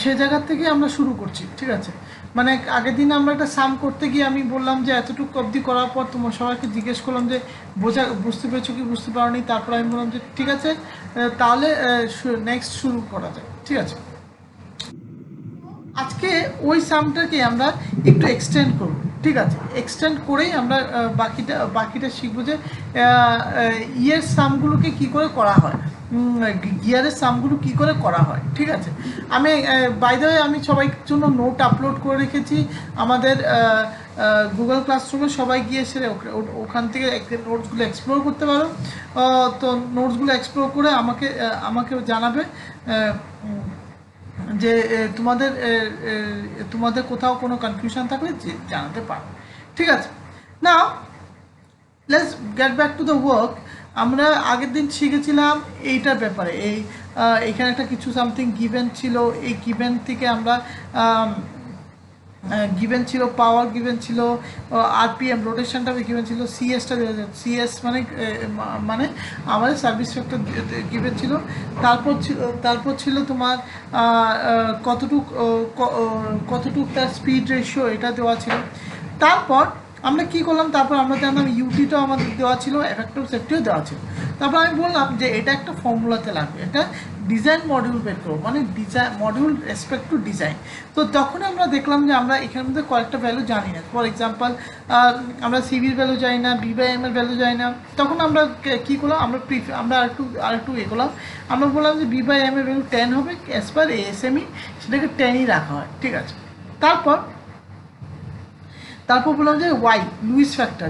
সে জায়গা থেকে আমরা শুরু করছি, ঠিক আছে। মানে আগের দিন আমরা একটা সাম করতে গিয়ে আমি বললাম যে এতটুকু অবধি করার পর তোমার সবাইকে জিজ্ঞেস করলাম যে বুঝতে পেরেছো কি বুঝতে পারোনি, তারপর আমি বললাম যে ঠিক আছে, তাহলে নেক্সট শুরু করা যায়, ঠিক আছে। আজকে ওই সামটাকে আমরা একটু এক্সটেন্ড করব, ঠিক আছে। এক্সটেন্ড করেই আমরা বাকিটা শিখবো যে ইয়ের সামগুলোকে কি করে করা হয়, গিয়ারের সামগুলো কি করে করা হয়, ঠিক আছে। আমি বাই দ্য ওয়ে আমি সবাই জন্য নোট আপলোড করে রেখেছি আমাদের গুগল ক্লাসরুমে, সবাই গিয়ে সে ওখান থেকে নোটসগুলো এক্সপ্লোর করতে পারো। তো নোটসগুলো এক্সপ্লোর করে আমাকে জানাবে যে তোমাদের কোথাও কোনো কনফিউশন থাকলে জানাতে পারো, ঠিক আছে। Now let's get back to the work. আমরা আগের দিন শিখেছিলাম এইটার ব্যাপারে, এইখানে একটা কিছু সামথিং গিভেন ছিল, এই গিভেন থেকে আমরা গিভেন ছিল, পাওয়ার গিভেন ছিল, আরপিএম রোটেশনটা গিভেন ছিল, সিএসটা সিএস মানে আমাদের সার্ভিস ফ্যাক্টর গিভেন ছিল। তারপর ছিল তোমার কতটুক তার স্পিড রেশিও এটা দেওয়া ছিল। তারপর আমরা কি করলাম, তারপর আমরা জানলাম ইউটিটাও আমাদের দেওয়া ছিল, এফেক্টিভ সেফটিও দেওয়া ছিল। তারপর আমি বললাম যে এটা একটা ফর্মুলাতে লাগবে, এটা ডিজাইন মডিউল বের করবো, মানে design module respect to design. তো তখন আমরা দেখলাম যে আমরা এখানের মধ্যে কয়েকটা ভ্যালু জানি না। ফর এক্সাম্পল আমরা সিভির ভ্যালু জানি না, বিবাইএম এর ভ্যালু জানি না। তখন আমরা কী করলাম, আমরা আরেকটু করলাম, আমরা বললাম যে বিবাইএম এর ভ্যালু 10 হবে, অ্যাজ পার এএসএমই সেটাকে 10ই রাখা হয়, ঠিক আছে। তারপর বললাম যে ওয়াই লুইস ফ্যাক্টর,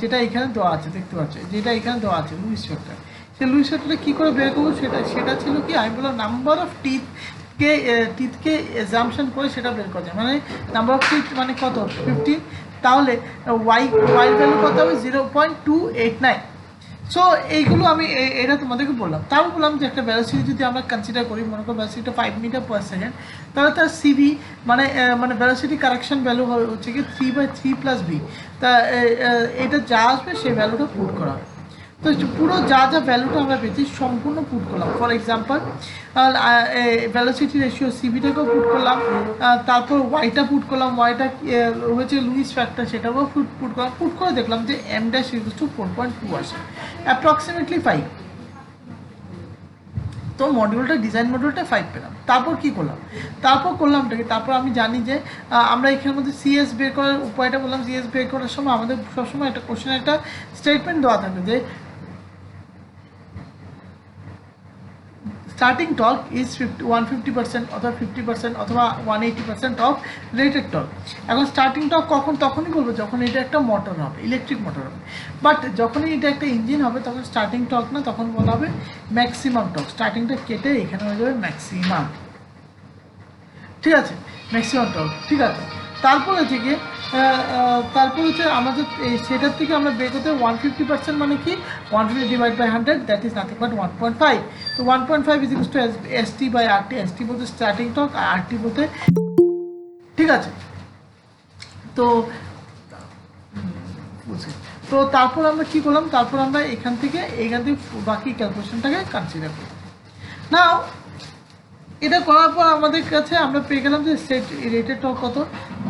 যেটা এখানে দেওয়া আছে, দেখতে পাচ্ছ যেটা এখানে দেওয়া আছে লুইস ফ্যাক্টর। সেই লুইস ফ্যাক্টরটা কী করে বের করবো, সেটা ছিল কি, আমি বললাম নাম্বার অফ টিথকে এক্সাম্পশন করে সেটা বের করা যায়, মানে নাম্বার অফ টিথ মানে কত 15, তাহলে ওয়াই ভ্যালু কত হবে 0.289। সো এইগুলো আমি এটা তোমাদেরকে বললাম। তারপর বললাম যে একটা ভ্যালোসিটি যদি আমরা কনসিডার করি, মনে করো ভ্যালোসিটিটা 5 মিটার পার সেকেন্ড, তাহলে তার সিভি মানে ভ্যালোসিটি কারেকশন ভ্যালু হচ্ছে কি 3/3 প্লাস বি। তা এটা যা আসবে সেই ভ্যালুটা পুট করা হবে। তো পুরো যা ভ্যালুটা আমরা পেয়েছি সম্পূর্ণ পুট করলাম। ফর এক্সাম্পল ভ্যালোসিটি রেশিও সিভিটাকেও পুট করলাম, তারপর ওয়াইটা পুট করলাম, ওয়াইটা হচ্ছে লুইস ফ্যাক্টর সেটাকেও পুট করলাম। পুট করে দেখলাম যে এম ড্যাশ ইকুয়াল টু 4.2 আসে, অ্যাপ্রক্সিমেটলি 5। তো ডিজাইন মডিউলটা 5 পেলাম। তারপর কি করলাম, তারপর আমি জানি যে আমরা এখানের মধ্যে সিএস বের করার উপায়টা বললাম। সিএস বের করার সময় আমাদের সবসময় একটা কোশ্চেন, একটা স্টেটমেন্ট দেওয়া থাকে যে স্টার্টিং টর্ক ইজ 150% অথবা 50% অথবা 180% অফ রেটেড টর্ক। এখন স্টার্টিং টর্ক তখনই বলবো যখন এটা একটা মোটর হবে, ইলেকট্রিক মোটর হবে। বাট যখনই এটা একটা ইঞ্জিন হবে তখন স্টার্টিং টর্ক না, তখন বলা হবে ম্যাক্সিমাম টর্ক। স্টার্টিংটা কেটে এখানে হয়ে যাবে ম্যাক্সিমাম, ঠিক আছে, ম্যাক্সিমাম টর্ক, ঠিক আছে। তারপর হচ্ছে গিয়ে আমাদের সেটার থেকে আমরা বের করতে 150% মানে কি 150 divide by 100, that is nothing but 1.5। তো 1.5 is equals to ST by RT. ST বলতে স্টার্টিং টর্ক আর আরটি বলতে, ঠিক আছে। তো তারপর আমরা কি করলাম, তারপর আমরা এখান থেকে বাকি ক্যালকুলেশনটাকে কনসিডার করি। নাও এটা করার পর আমাদের কাছে আমরা পেয়ে গেলাম যে সেট রেটেড টর্ক কত।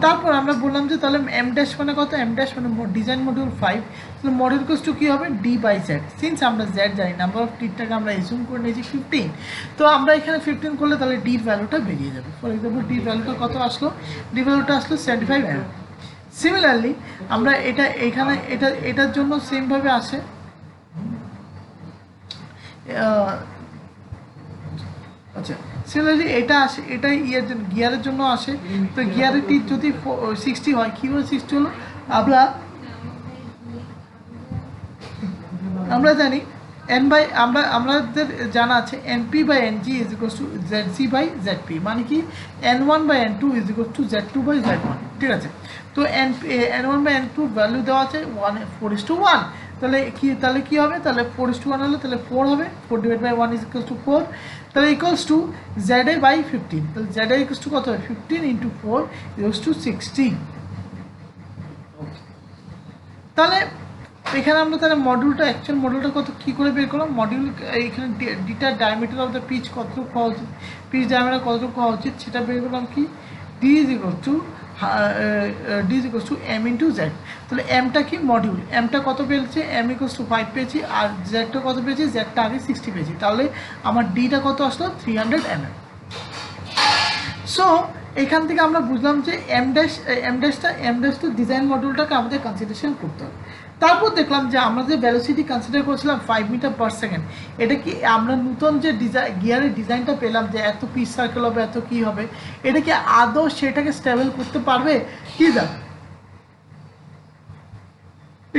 তারপর আমরা বললাম যে তাহলে এম ড্যাশ মানে কত, এম ড্যাশ মানে ডিজাইন মডিউল 5, তাহলে মডিউল কোস টু কী হবে ডি বাই জেড। সিন্স আমরা জেড জানি, নাম্বার অফ টিটাকে আমরা এসিউম করে নিয়েছি 15, তো আমরা এখানে 15 করলে তাহলে ডির ভ্যালুটা বেরিয়ে যাবে। ফর এক্সাম্পল ডির ভ্যালুটা কত আসলো, ডি ভ্যালুটা আসলো 75 এম। সিমিলারলি আমরা এটার জন্য সেমভাবে আসে, আচ্ছা সিমিলারলি এটা আসে, এটা গিয়ারের জন্য আসে। তো গিয়ারের টিপ যদি 60 হয়, কীভাবে 60 হলো, আমরা জানি আমাদের জানা আছে NP by NG is equals to ZC by ZP, মানে কি N1 by N2 is equals to Z2 by Z1, ঠিক আছে। তো N1 বাই N2 ভ্যালু দেওয়া আছে 4:1, তাহলে কি হবে, তাহলে 4:1 হলে তাহলে 4 হবে, 4 divide by 1 is equals to 4, তাহলে ইকুয়ালস টু ZA বাই 15। তাহলে ZA ইকুয়ালস টু কত হবে, 15 ইন্টু 4 ইকুয়ালস টু 60। তাহলে এখানে আমরা তাহলে মডিউলটা অ্যাকচুয়াল মডিউলটা কত কী করে বের করলাম, মডিউল এখানে ডিটার ডায়ামিটার অফ দ্য পিচ কতটুকু হওয়া উচিত, পিচ ডায়ামিটার কতটুকু হওয়া উচিত সেটা বের করলাম কি, D is equals to M into Z. তাহলে এমটা কি মডিউল, এমটা কত পেয়েছে, এম ইকুয়ালস টু 5 পেয়েছি, আর জেডটা কত পেয়েছি, জেডটা আগে 60 পেয়েছি, তাহলে আমার ডিটা কত আসলো 300 mm। সো এখান থেকে আমরা বুঝলাম যে এম ড্যাশটা ডিজাইন মডিউলটাকে আমাদের কনসিডারেশন করতে হবে। তারপর দেখলাম যে আমরা যে ভ্যালোসিটি কনসিডার করেছিলাম 5 মিটার পার সেকেন্ড, এটা কি আমরা নতুন যে গিয়ারের ডিজাইনটা পেলাম যে এত পিচ সার্কেল হবে, এত কী হবে, এটা কি আদৌ সেটাকে স্টেবল করতে পারবে কি না,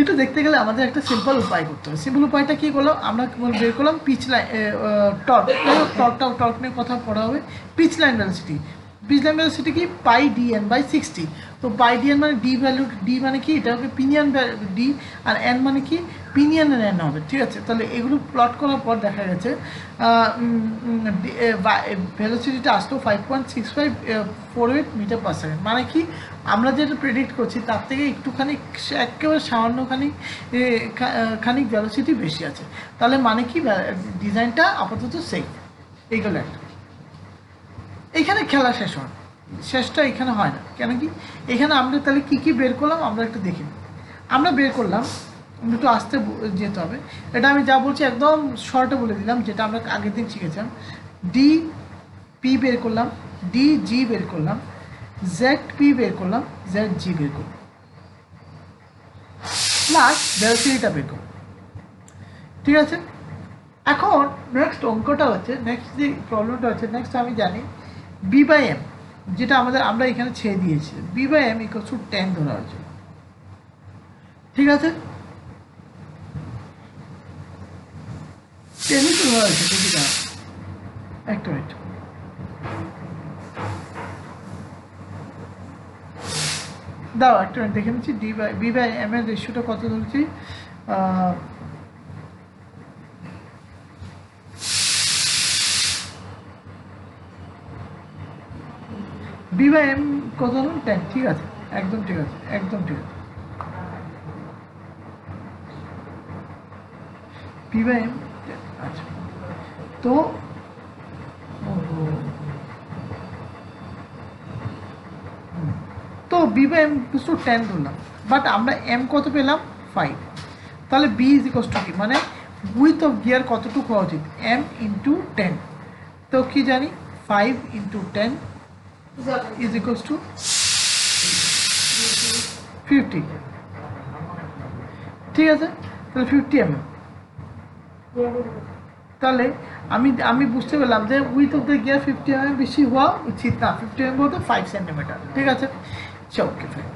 এটা দেখতে গেলে আমাদের একটা সিম্পল উপায় করতে হবে। সিম্পল উপায়টা কী করলাম, আমরা বের করলাম পিচ লাইন টর্ক, টর্ক নিয়ে কথা পড়া হবে। পিচ লাইন ভ্যালোসিটি কি, পাই ডিএন বাই 60। তো পাই ডিএন মানে ডি ভ্যালু, ডি মানে কি, এটা হবে পিনিয়ন ডি, আর এন মানে কি পিনিয়নের এন হবে, ঠিক আছে। তাহলে এগুলো প্লট করার পর দেখা গেছে ভ্যালোসিটিটা আসতো 5.6548 মিটার পার সেকেন্ড। মানে কি আমরা যেটা প্রেডিক্ট করছি তার থেকে একটুখানি একেবারে খানিক ভ্যালোসিটি বেশি আছে, তাহলে মানে কি ডিজাইনটা আপাতত সেফ। এইগুলো একটা, এখানে খেলা শেষ হয়, শেষটা এখানে হয় না, কেন কি এখানে আমরা তাহলে কী কী বের করলাম আমরা একটু দেখি। আমরা বের করলাম, একটু আস্তে যেতে হবে, এটা আমি যা বলছি একদম শর্টে বলে দিলাম, যেটা আমরা আগের দিন শিখেছিলাম। ডি পি বের করলাম, ডি জি বের করলাম, জেড পি বের করলাম, জেড জি বের করলাম, প্লাস ভ্যালোসিটিটা বের করলাম, ঠিক আছে। এখন নেক্সট অঙ্কটা হচ্ছে, নেক্সট যে প্রবলেমটা হচ্ছে, নেক্সট আমি জানি বি বাই এম, যেটা আমরা এখানে ছেড়ে দিয়েছি, B by M equal to 10 ধরা হয়েছে, ঠিক আছে। 10 তো ধরা হয়েছে, দেখি দাঁড়া একটা মিনিট, দাও একটা মিনিট দেখে নিচ্ছি। বি বাই এম এর রেশিওটা কত ধরেছি, বি বাই এম কত হলো 10, ঠিক আছে, একদম ঠিক আছে, একদম ঠিক আছে। বি বাই এম, আচ্ছা, তো বি বাই এম টু 10 ধরলাম, বাট আমরা এম কত পেলাম 5, তাহলে বি ইজ ইকোয়াস টু কি, মানে উইথ অফ গিয়ার কতটুকু হওয়া উচিত, এম ইন্টু 10। তো কি জানি 5 ইন্টু 10 ইজ ইকোয়াস টু 50, ঠিক আছে। তাহলে 50 mm, তাহলে আমি বুঝতে পেলাম যে with of the gear 50 mm বেশি হওয়া উচিত না, 50 mm বলতে 5 সেন্টিমিটার, ঠিক আছে। ওকে ফাইন,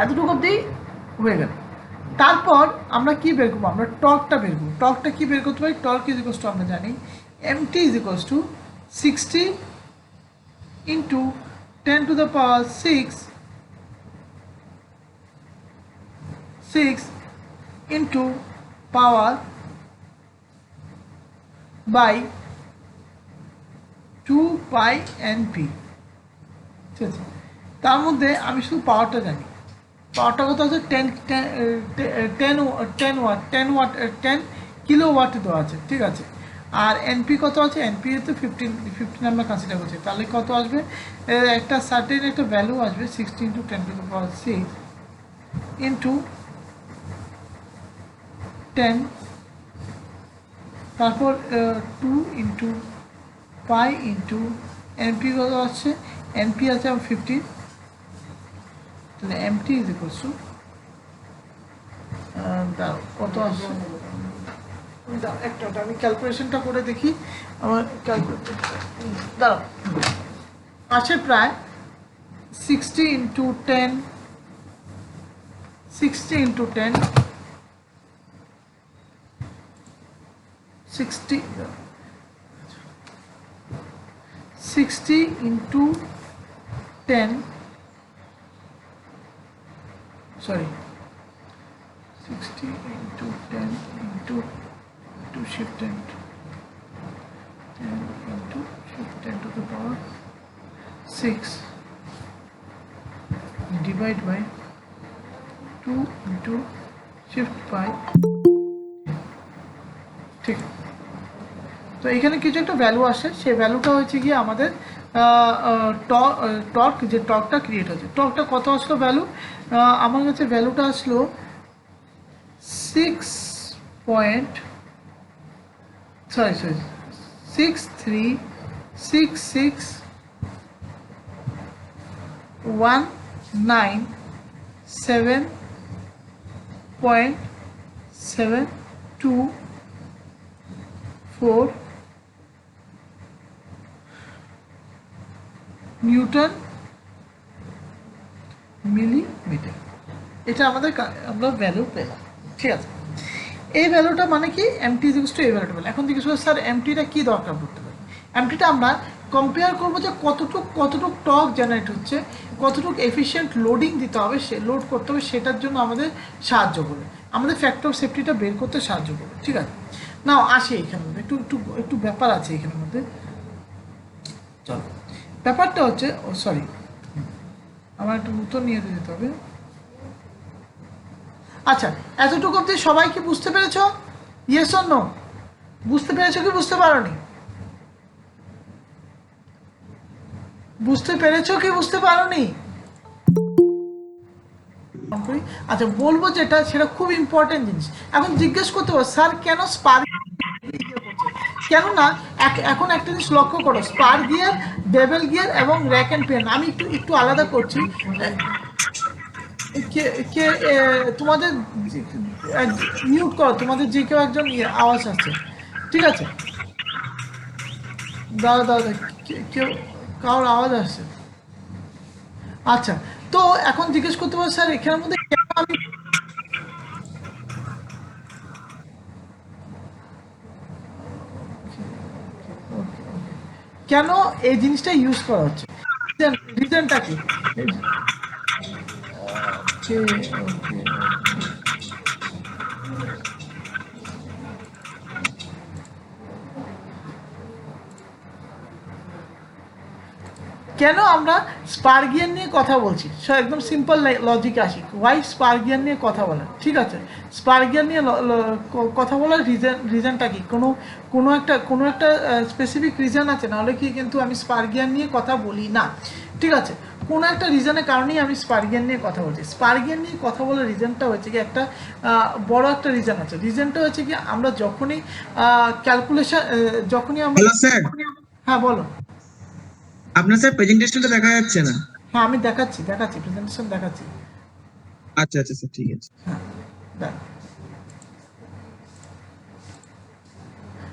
এতটুকু অব্দি হয়ে গেল। তারপর আমরা কি বের করবো, আমরা টর্কটা বের করবো। টর্কটা কি বের করতে পারি, টর্ক ইজ ইকুয়ালস টু আমরা জানি MT is equals to 60 into 10 to the power 6 into power by 2 pi NP, ঠিক আছে। তার মধ্যে আমি শুধু পাওয়ারটা জানি, পাওয়ারটা কত আছে 10 কিলো ওয়াট দেওয়া আছে, ঠিক আছে। আর এনপি কত আছে, এনপি তো 15 আমরা কনসিডার করছি, তাহলে কত আসবে, একটা সার্টেন একটা ভ্যালু আসবে 60 into 10 to the power 6 into 10, তারপর 2 ইন্টু পাই ইন্টু এনপি কত আসছে, এনপি আছে 15, তাহলে এমটি ইজ ইকুয়ালস টু কত আসছে, একটা আমি ক্যালকুলেশনটা করে দেখি, আমার ক্যালকুলেশন দাঁড়াও, আসে প্রায় 60 into 10 60 into 10 60 into 10, sorry, 60 into 10 into 2 shift 10 into shift 10 to the power 6 divide by 2 into shift by, ঠিক। তো এখানে কিছু একটা ভ্যালু আসে, সেই ভ্যালুটা হচ্ছে গিয়ে আমাদের টর্ক, যে টর্কটা ক্রিয়েট হচ্ছে। টর্কটা কত আসলো ভ্যালু? আমার কাছে ভ্যালুটা আসলো 6.66197.724 নিউটন মিলিমিটার। এটা আমাদের আমরা ভ্যালু পেলাম, ঠিক আছে। এই ভ্যালুটা মানে কি, এমটি ইজ টু এই ভ্যালুটা পেলাম। এখন জিজ্ঞেস করো স্যার এমটিটা কী দরকার পড়তে পারে? এমটিটা আমরা কম্পেয়ার করবো যে কতটুক টর্ক জেনারেট হচ্ছে, কতটুকু এফিশিয়েন্ট লোডিং দিতে হবে, সে লোড করতে হবে, সেটার জন্য আমাদের সাহায্য করবে, আমাদের ফ্যাক্টর অফ সেফটিটা বের করতে সাহায্য করবে, ঠিক আছে। নাও আসি এখানের মধ্যে একটু একটু একটু ব্যাপার আছে এখানের মধ্যে। চলো, ব্যাপারটা হচ্ছে, ও সরি, আমার একটু উত্তর নিয়ে যেতে হবে। আচ্ছা, এতটুকু অবধি সবাই কি বুঝতে পেরেছ? Yes or no? বুঝতে পেরেছো কি বুঝতে পারোনি? বুঝতে পেরেছো কি বুঝতে পারোনি? আচ্ছা, বলবো যেটা, সেটা খুব ইম্পর্টেন্ট জিনিস। এখন জিজ্ঞেস করতে পারো স্যার কেন স্পার্ক, কেননা এখন একটা জিনিস লক্ষ্য করো, স্পার গিয়ার, বেবেল গিয়ার এবং র্যাক অ্যান্ড পেন, আমি একটু একটু আলাদা করছি। কে তোমাদের মিউট করো, তোমাদের যে কেউ একজন আওয়াজ আসছে, ঠিক আছে? দাদা দাদা, কেউ কারোর আওয়াজ আসছে। আচ্ছা, তো এখন জিজ্ঞেস করতে পারো স্যার এখানের মধ্যে কেন আমি কেন এই জিনিসটা ইউজ করা হচ্ছে, রিজনটা কি? কেন আমরা স্পার গিয়ার নিয়ে কথা বলছি? একদম সিম্পল লজিক আসি, ওয়াই স্পার গিয়ার নিয়ে কথা বলা, ঠিক আছে। স্পার গিয়ার নিয়ে কথা বলার রিজনটা কি? কোনো একটা স্পেসিফিক রিজন আছে, নাহলে কি কিন্তু আমি স্পার গিয়ার নিয়ে কথা বলি না, ঠিক আছে। কোনো একটা রিজনের কারণেই আমি স্পার গিয়ার নিয়ে কথা বলছি। স্পার গিয়ার নিয়ে কথা বলার রিজনটা হচ্ছে কি, একটা বড় একটা রিজন আছে। রিজনটা হচ্ছে কি, আমরা যখনই ক্যালকুলেশন, যখনই আমরা, হ্যাঁ বলো। আপনার স্যার প্রেজেন্টেশনটা দেখা যাচ্ছে না। হ্যাঁ, আমি দেখাচ্ছি প্রেজেন্টেশন দেখাচ্ছি। আচ্ছা আচ্ছা স্যার, ঠিক আছে। হ্যাঁ, দেখ।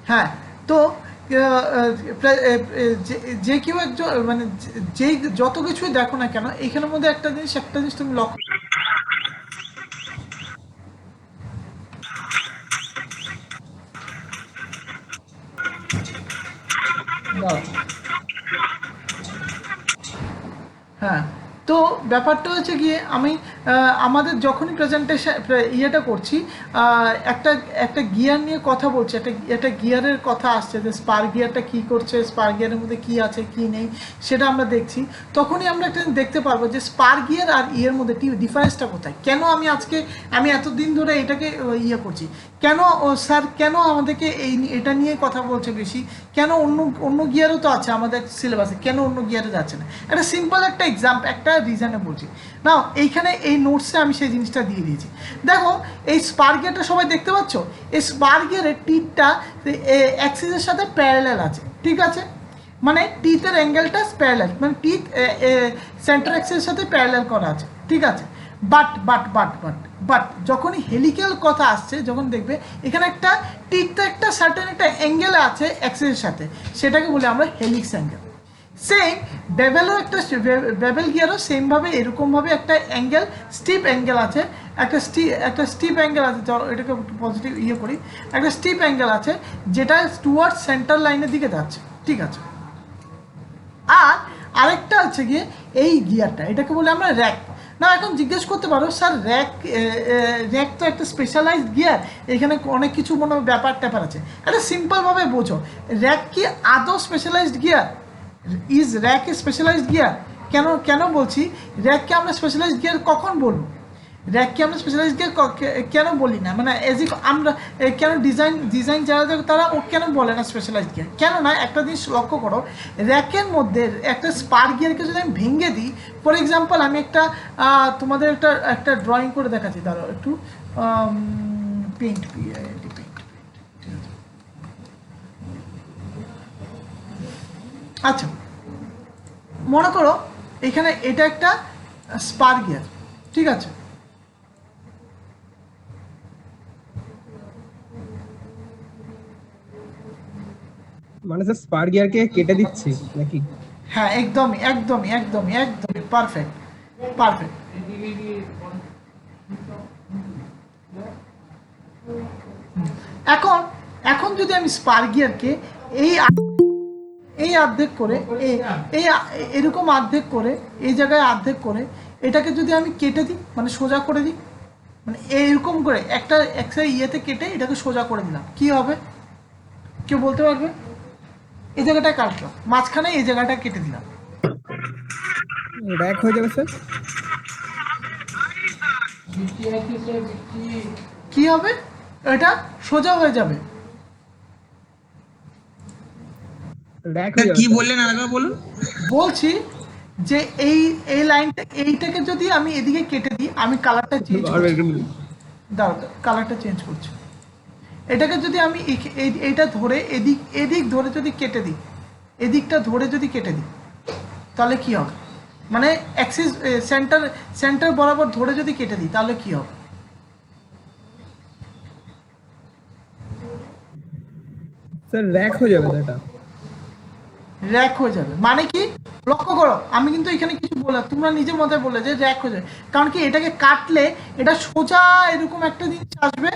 হ্যাঁ, তো যে কেউ একজন, মানে যে যত কিছুই দেখো না কেন, এখানের মধ্যে একটা জিনিস তুমি লক্ষ্য, হ্যাঁ। তো ব্যাপারটা হচ্ছে গিয়ে, আমি আমাদের যখনই প্রেজেন্টেশন ইয়েটা করছি, একটা একটা গিয়ার নিয়ে কথা বলছি, একটা গিয়ারের কথা আসছে, যে স্পার গিয়ারটা কী করছে, স্পার গিয়ারের মধ্যে কী আছে কী নেই সেটা আমরা দেখছি। তখনই আমরা একটা দেখতে পারবো যে স্পার গিয়ার আর ইয়ের মধ্যে ডিফারেন্সটা কোথায়। কেন আমি এতদিন ধরে এটাকে ইয়ে করছি, কেন স্যার কেন আমাদেরকে এটা নিয়ে কথা বলছে বেশি, কেন অন্য গিয়ারও তো আছে আমাদের সিলেবাসে, কেন অন্য গিয়ারে যাচ্ছে না? একটা সিম্পল একটা এক্সাম্পল, একটা রিজনে বলছি না, এইখানে এই নোটসে আমি সেই জিনিসটা দিয়ে দিয়েছি। দেখো, এই স্পার গিয়ারটা সবাই দেখতে পাচ্ছ, এই স্পার গিয়ারের টিথটা অ্যাক্সিসের সাথে প্যারালাল আছে, ঠিক আছে। মানে টিথের অ্যাঙ্গেলটা প্যারালাল, মানে টিথ সেন্টার অ্যাক্সিসের সাথে প্যারালাল করা আছে, ঠিক আছে। বাট যখনই হেলিক্যাল কথা আসছে, যখন দেখবে এখানে একটা টিথটা একটা সার্টেন একটা অ্যাঙ্গেল আছে অ্যাক্সিসের সাথে, সেটাকে বলি আমরা হেলিক্স অ্যাঙ্গেল। সেম বেবেল গিয়ারও সেমভাবে এরকমভাবে একটা অ্যাঙ্গেল, স্টিপ অ্যাঙ্গেল আছে, একটা স্টিপ অ্যাঙ্গেল আছে, এটাকে পজিটিভ ইয়ে করি, একটা স্টিপ অ্যাঙ্গেল আছে যেটা টুয়ার্ডস সেন্টার লাইনের দিকে যাচ্ছে, ঠিক আছে। আর আরেকটা হচ্ছে গিয়ে এই গিয়ারটা, এটাকে বলি আমরা র্যাক। না, এখন জিজ্ঞেস করতে পারো স্যার র্যাক তো একটা স্পেশালাইজড গিয়ার, এখানে অনেক কিছু মনে ব্যাপার ট্যাপার আছে। একটা সিম্পলভাবে বোঝো, র্যাক কি আদৌ specialised gear? Is rack a specialised gear? কেন বলছি র্যাককে আমরা স্পেশালাইজড গিয়ার কখন বলবো? র্যাককে আমরা স্পেশালাইজ গিয়ার কেন বলি না, মানে আমরা কেন ডিজাইন যারা তারা ও কেন বলে না স্পেশালাইজ গিয়ার, কেন না? একটা জিনিস লক্ষ্য করো, র্যাকের মধ্যে একটা স্পার গিয়ারকে যদি আমি ভেঙে দিই, ফর এক্সাম্পল আমি একটা তোমাদের একটা ড্রয়িং করে দেখাচ্ছি, দাঁড়াও একটু, পেইন্ট আচ্ছা মনে করো এখানে এটা একটা স্পার গিয়ার, ঠিক আছে? মানে স্যার স্পার গিয়ারকে কেটে দিচ্ছি নাকি? হ্যাঁ একদমই একদমই একদমই একদমই পারফেক্ট পারফেক্ট। এখন এখন যদি আমি স্পার গিয়ারকে এই এই অর্ধেক করে এই এরকম অর্ধেক করে এই জায়গায় অর্ধেক করে এটাকে যদি আমি কেটে দিই, মানে সোজা করে দিই, মানে এরকম করে একটা ইয়েতে কেটে এটাকে সোজা করে দিলাম, কি হবে কেউ বলতে পারবে? এই জায়গাটা কাটলাম, মাঝখানে এই জায়গাটা কেটে দিলাম, র্যাক হয়ে যাবে স্যার। কি হবে? এটা সোজা হয়ে যাবে। র্যাক হয়ে স্যার যাবে কি স্যার। বললেন আরেকবার বলুন। বলছি যে এই লাইনটা এইটাকে যদি আমি এদিকে কেটে দিই, আমি কালারটা চেঞ্জ করছি, দাঁড়াও কালারটা চেঞ্জ করছি, এটাকে যদি আমি এইটা ধরে এদিক ধরে যদি কেটে দিই, এদিকটা ধরে যদি কেটে দিই, তাহলে কি হবে? মানে অ্যাক্সিস সেন্টার বরাবর ধরে যদি কেটে দিই তাহলে কি হবে? স্যার র্যাক হয়ে যাবে স্যার, এটা র্যাক হয়ে যাবে। মানে কি লক্ষ্য করো, আমি কিন্তু এখানে কিছু বললাম, তোমরা নিজের মতে বললে যে র্যাক হয়ে যাবে, কারণ কি এটাকে কাটলে এটা সোজা এরকম একটা জিনিস আসবে,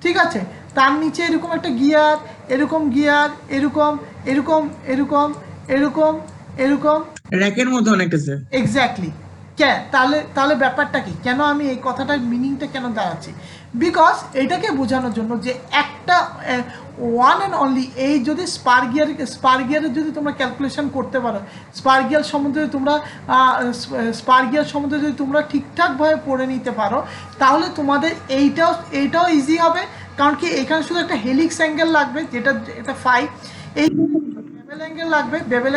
ঠিক আছে? তার নিচে এরকম একটা গিয়ার, এরকম গিয়ার, এরকম এরকম এরকম এরকম এরকম, র্যাকের মতো অনেকটা স্যার। এক্স্যাক্টলি। তাহলে তাহলে ব্যাপারটা কি, কেন আমি এই কথাটার মিনিংটা কেন দাঁড়াচ্ছি? বিকজ এটাকে বোঝানোর জন্য যে একটা ওয়ান অ্যান্ড অনলি এই যদি স্পার গিয়ারের যদি তোমরা ক্যালকুলেশন করতে পারো, স্পার গিয়ার সম্বন্ধে তোমরা যদি তোমরা ঠিকঠাকভাবে পড়ে নিতে পারো, তাহলে তোমাদের এইটাও ইজি হবে। কারণ কি এখানে শুধু একটা হেলিক্স অ্যাঙ্গেল লাগবে, যেটা এটা ফাই, এই বেবেল অ্যাঙ্গেল লাগবে, বেবেল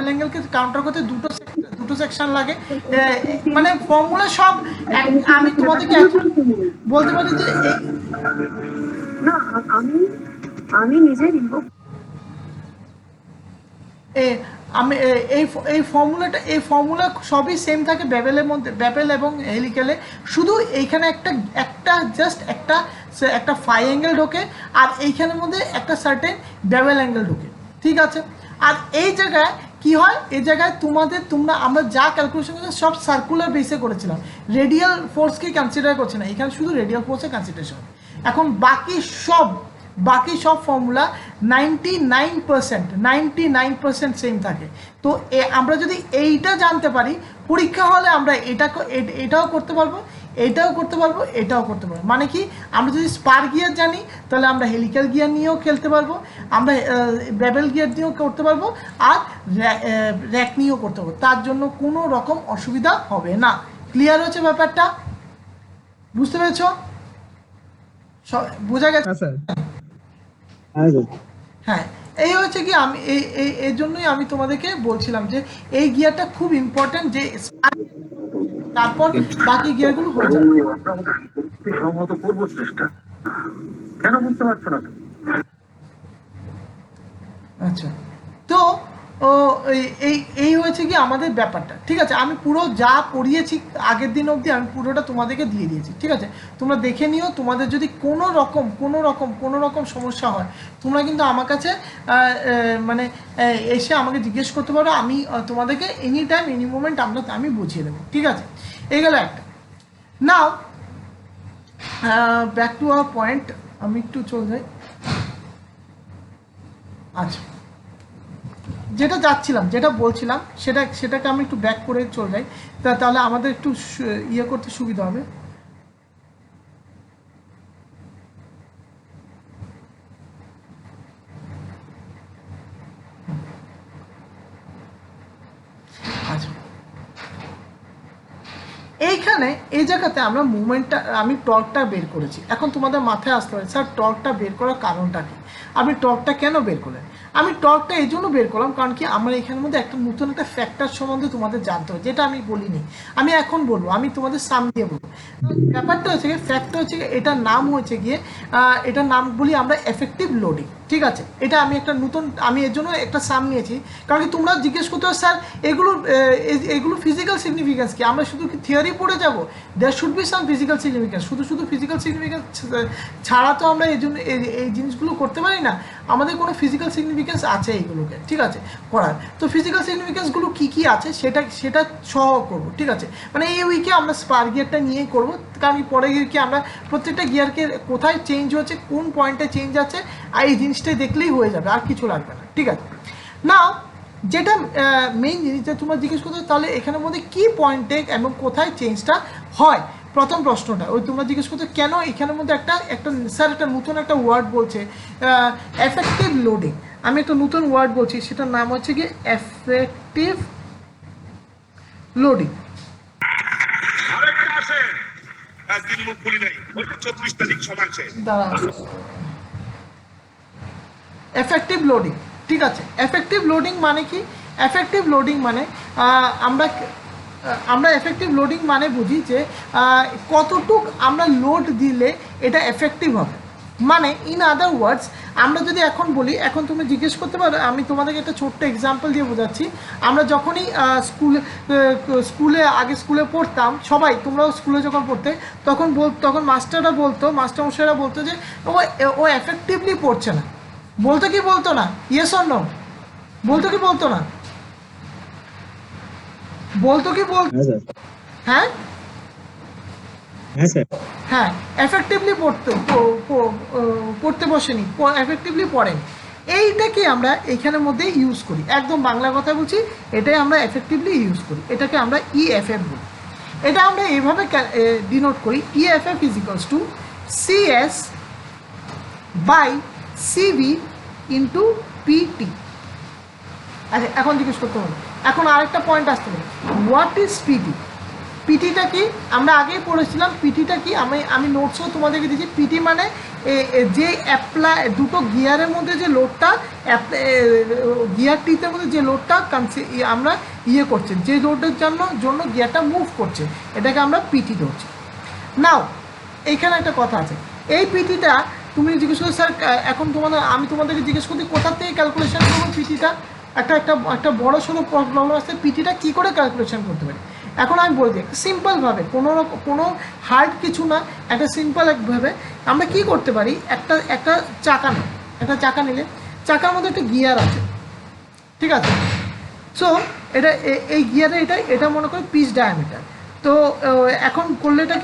অ্যাঙ্গেলকে কাউন্টার করতে দুটো সেকশন লাগে, মানে ফর্মুলা সব আমি তোমাদেরকে বলতে পারি যে না আমি নিজে লিখবো। আমি এই ফর্মুলা সবই সেম থাকে বেবেলের মধ্যে, বেবেল এবং হেলিক্যালে, শুধু এইখানে একটা ফাই অ্যাঙ্গেল ঢোকে, আর এইখানের মধ্যে একটা সার্টেন বেবেল অ্যাঙ্গেল ঢোকে, ঠিক আছে? আর এই জায়গায় কি হয়, এই জায়গায় আমরা যা ক্যালকুলেশন করছি সব সার্কুলার বেসে করেছিলাম, রেডিয়াল ফোর্সকে কনসিডার করছি না, এখানে শুধু রেডিয়াল ফোর্সে কনসিডারেশন। এখন বাকি সব ফর্মুলা 99% সেম থাকে। তো আমরা যদি এইটা জানতে পারি, পরীক্ষা হলে আমরা এটাও করতে পারবো, এটাও করতে পারবো, এটাও করতে পারবো। মানে কি, আমরা যদি স্পার গিয়ার জানি তাহলে আমরা হেলিক্যাল গিয়ার নিয়েও খেলতে পারবো, আমরা বেবেল গিয়ার নিয়েও করতে পারবো, আর র্যাক নিয়েও করতে পারবো, তার জন্য কোনো রকম অসুবিধা হবে না। ক্লিয়ার হচ্ছে ব্যাপারটা? বুঝতে পেরেছ? বোঝা গেছে? হ্যাঁ স্যার। হ্যাঁ, এই হচ্ছে কি আমি এই জন্যই আমি তোমাদেরকে বলছিলাম যে এই গিয়ারটা খুব ইম্পর্টেন্ট, যে তারপর বাকি গিয়ারগুলো হয়ে যাবে। সংহত করবো চেষ্টা, কেন বুঝতে পারছো না? আচ্ছা, তো এই হয়েছে কি আমাদের ব্যাপারটা, ঠিক আছে? আমি পুরো যা পড়িয়েছি আগের দিন অবধি আমি পুরোটা তোমাদেরকে দিয়ে দিয়েছি, ঠিক আছে? তোমরা দেখে নিও, তোমাদের যদি কোনো রকম সমস্যা হয় তোমরা কিন্তু আমার কাছে মানে এসে আমাকে জিজ্ঞেস করতে পারো, আমি তোমাদেরকে এনি টাইম এনি মোমেন্ট আমি বুঝিয়ে দেবো, ঠিক আছে? এই গেল একটা। নাও ব্যাক টু আওয়ার পয়েন্ট, আমি একটু চলে যাই। আচ্ছা, যেটা যাচ্ছিলাম, যেটা বলছিলাম, সেটাকে আমি একটু ব্যাক করে চলে যাই, তাহলে আমাদের একটু ইয়ে করতে সুবিধা হবে। আচ্ছা, এইখানে এই জায়গাতে আমরা মুভমেন্টটা, আমি টর্কটা বের করেছি। এখন তোমাদের মাথায় আসতে পারে স্যার টর্কটা বের করার কারণটা কি, আপনি টর্কটা কেন বের করলেন? আমি টর্কটা এই জন্য বের করলাম কারণ কি আমার এখানের মধ্যে একটা নতুন একটা ফ্যাক্টর সম্বন্ধে তোমাদের জানতে হবে, যেটা আমি বলিনি, আমি এখন বলবো, আমি তোমাদের সাম দিয়ে বলবো। ব্যাপারটা হচ্ছে গিয়ে, ফ্যাক্টর হচ্ছে গিয়ে, এটার নাম হচ্ছে গিয়ে, এটার নাম বলি আমরা এফেক্টিভ লোডিং। ঠিক আছে, এটা আমি একটা নতুন, আমি এর জন্য একটা সাম নিয়েছি কারণ কি তোমরা জিজ্ঞেস করতে হবে স্যার এগুলো ফিজিক্যাল সিগনিফিকেন্স কি, আমরা শুধু কি থিওরি পড়ে যাবো? There should be some physical significance, শুধু ফিজিক্যাল সিগনিফিকেন্স ছাড়া তো আমরা এই জন্য এই জিনিসগুলো করতে পারি না, আমাদের কোনো ফিজিক্যাল সিগনিফিকেন্স আছে এইগুলোকে, ঠিক আছে, করার। তো ফিজিক্যাল সিগনিফিকেন্সগুলো কী কী আছে সেটা সহ করবো, ঠিক আছে। মানে এই উইকে আমরা স্পার গিয়ারটা নিয়েই করবো, কারণ পরে গিয়ে কি আমরা প্রত্যেকটা গিয়ারকে কোথায় চেঞ্জ হচ্ছে, কোন পয়েন্টে চেঞ্জ আছে, আর এই জিনিসটাই দেখলেই হয়ে যাবে, আর কিছু লাগবে না, ঠিক আছে। নাও যেটা মেইন জিনিস যে তোমরা জিজ্ঞেস করতে, তাহলে এখানের মধ্যে কী পয়েন্টে এবং কোথায় চেঞ্জটা হয়, প্রথম প্রশ্নটা ওই তোমরা জিজ্ঞেস করতে কেন এখানের মধ্যে একটা স্যার একটা নতুন একটা ওয়ার্ড বলছে এফেক্টিভ লোডিং, আমি একটা নতুন ওয়ার্ড বলছি, সেটার নাম হচ্ছে কি এফেক্টিভ লোডিং। আরেকটা আছে একদিন মুখ খুলি নাই, ওইটা 34 তারিখ সময় আছে। দাঁড়াও, এফেক্টিভ লোডিং, ঠিক আছে। এফেক্টিভ লোডিং মানে কি? এফেক্টিভ লোডিং মানে আমরা এফেক্টিভ লোডিং মানে বুঝি যে কতটুক আমরা লোড দিলে এটা এফেক্টিভ হবে। মানে ইন আদার ওয়ার্ডস, আমরা যদি এখন বলি, এখন তুমি জিজ্ঞেস করতে পারো, আমি তোমাদেরকে একটা ছোট্ট এক্সাম্পল দিয়ে বোঝাচ্ছি। আমরা যখনই স্কুলে পড়তাম, সবাই তোমরাও স্কুলে যখন পড়তে, তখন মাস্টারমশাইরা বলতো যে ও এফেক্টিভলি পড়ছে না। বলতো কি বলতো না? Yes or no? বলতো কি বলতো না? বলতো কি বলতো? হ্যাঁ হ্যাঁ স্যার। হ্যাঁ, এফেক্টিভলি পড়তে বসেনি, এফেক্টিভলি পড়েন, এইটাকে আমরা এইখানের মধ্যে ইউজ করি, একদম বাংলা কথা বলছি, এটাই আমরা এফেক্টিভলি ইউজ করি, এটাকে আমরা ইএফএফ বলি। এটা আমরা এইভাবে ডিনোট করি, EFF is equals to CS by CV into PT. আচ্ছা, এখন জিজ্ঞেস করতে হবে, এখন আরেকটা পয়েন্ট আসতে হবে, হোয়াট ইজ পিটি? পিটিটা কি? আমরা আগেই পড়েছিলাম পিটিটা কি, আমি নোটসও তোমাদেরকে দিয়েছি। পিটি মানে যে দুটো গিয়ারের মধ্যে যে লোডটা, গিয়ার টিতের মধ্যে যে লোডটা আমরা করছে, যে লোডের জন্য গিয়ারটা মুভ করছে, এটাকে আমরা পিটি ধরছি। নাও এইখানে একটা কথা আছে, এই পিটিটা তুমি জিজ্ঞেস করো স্যার, এখন আমি তোমাদেরকে জিজ্ঞেস করছি কোথা থেকে ক্যালকুলেশন করবো পিটিটা, একটা বড় সড়ো প্রবলেম আসছে, পিটিটা কী করে ক্যালকুলেশন করতে পারি। এখন আমি বলছি সিম্পলভাবে, কোনো হার্ড কিছু না, একটা সিম্পল একভাবে আমরা কি করতে পারি, একটা চাকা নিলে চাকার মধ্যে একটা গিয়ার আছে, ঠিক আছে। সো এই গিয়ারে এটা মনে করি পিচ ডায়ামিটার। তো এখন করলেটা